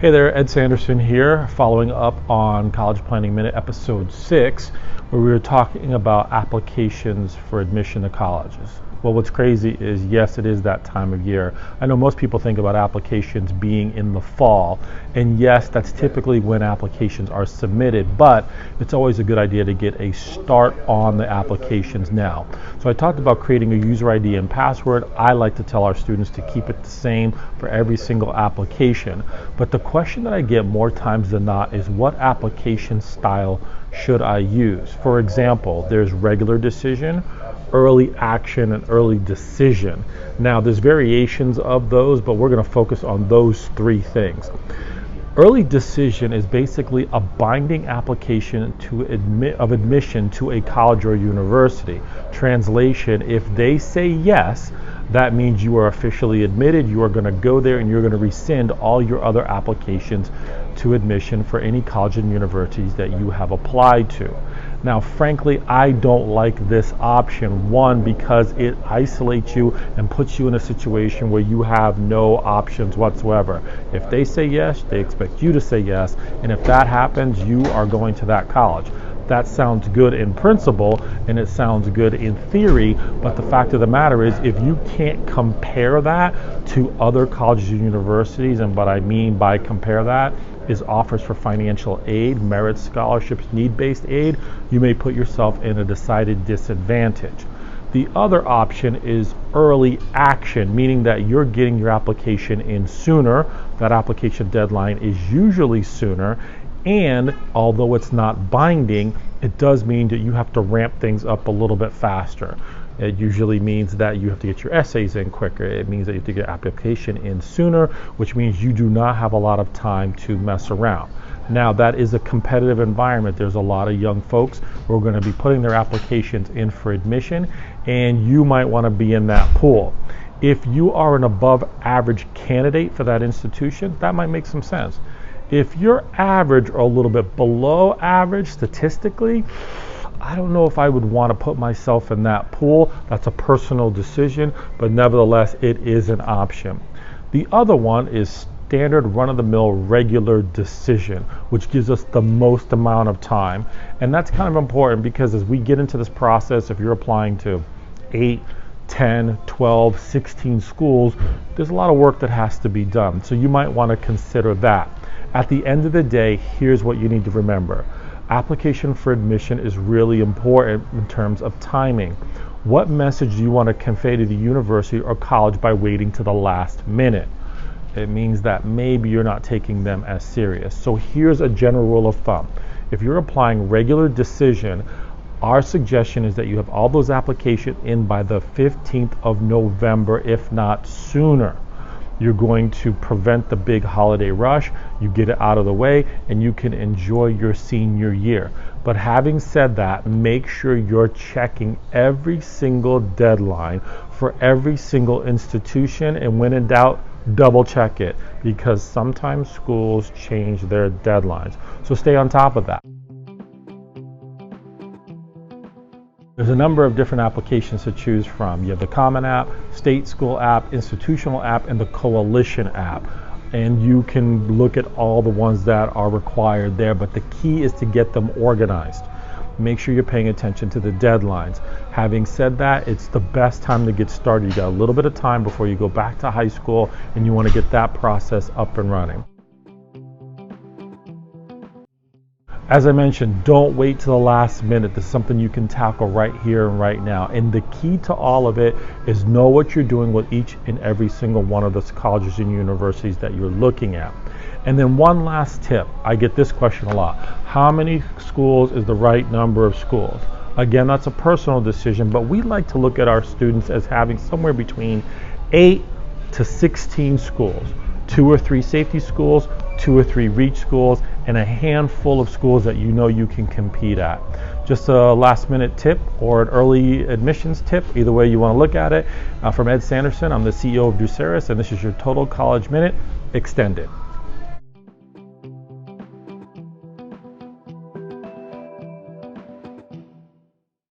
Hey there, Ed Sanderson here, following up on College Planning Minute episode 6, where we were talking about applications for admission to colleges. Well, what's crazy is, yes, it is that time of year. I know most people think about applications being in the fall, and yes, that's typically when applications are submitted, but it's always a good idea to get a start on the applications now. So I talked about creating a user ID and password. I like to tell our students to keep it the same for every single application. But the question that I get more times than not is, what application style should I use? For example, there's regular decision, early action, and early decision. Now, there's variations of those, but we're going to focus on those three things. Early decision is basically a binding application to admission to a college or university. Translation: if they say yes, that means you are officially admitted. You are going to go there and you're going to rescind all your other applications to admission for any college and universities that you have applied to. Now, frankly, I don't like this option. One, because it isolates you and puts you in a situation where you have no options whatsoever. If they say yes, they expect you to say yes, and if that happens, you are going to that college. That sounds good in principle and it sounds good in theory, but the fact of the matter is, if you can't compare that to other colleges and universities, and what I mean by compare that is offers for financial aid, merit scholarships, need-based aid, you may put yourself in a decided disadvantage. The other option is early action, meaning that you're getting your application in sooner. That application deadline is usually sooner, and although it's not binding, it does mean that you have to ramp things up a little bit faster. It usually means that you have to get your essays in quicker. It means that you have to get your application in sooner, which means you do not have a lot of time to mess around. Now, that is a competitive environment. There's a lot of young folks who are going to be putting their applications in for admission, and you might want to be in that pool. If you are an above average candidate for that institution, that might make some sense. If you're average or a little bit below average statistically, I don't know if I would want to put myself in that pool. That's a personal decision, but nevertheless, it is an option. The other one is standard run-of-the-mill regular decision, which gives us the most amount of time. And that's kind of important because as we get into this process, if you're applying to 8, 10, 12, 16 schools, there's a lot of work that has to be done. So you might want to consider that. At the end of the day, here's what you need to remember. Application for admission is really important in terms of timing. What message do you want to convey to the university or college by waiting to the last minute? It means that maybe you're not taking them as serious. So here's a general rule of thumb. If you're applying regular decision, our suggestion is that you have all those applications in by the 15th of November, if not sooner. You're going to prevent the big holiday rush, you get it out of the way, and you can enjoy your senior year. But having said that, make sure you're checking every single deadline for every single institution, and when in doubt, double check it, because sometimes schools change their deadlines. So stay on top of that. There's a number of different applications to choose from. You have the Common App, State School App, Institutional App, and the Coalition App. And you can look at all the ones that are required there, but the key is to get them organized. Make sure you're paying attention to the deadlines. Having said that, it's the best time to get started. You got a little bit of time before you go back to high school, and you want to get that process up and running. As I mentioned, don't wait till the last minute. This is something you can tackle right here and right now. And the key to all of it is know what you're doing with each and every single one of the colleges and universities that you're looking at. And then one last tip. I get this question a lot. How many schools is the right number of schools? Again, that's a personal decision, but we like to look at our students as having somewhere between 8 to 16 schools. 2 or 3 safety schools, 2 or 3 reach schools, and a handful of schools that you know you can compete at. Just a last minute tip or an early admissions tip, either way you want to look at it. From Ed Sanderson, I'm the CEO of Duceris, and this is your Total College Minute Extended.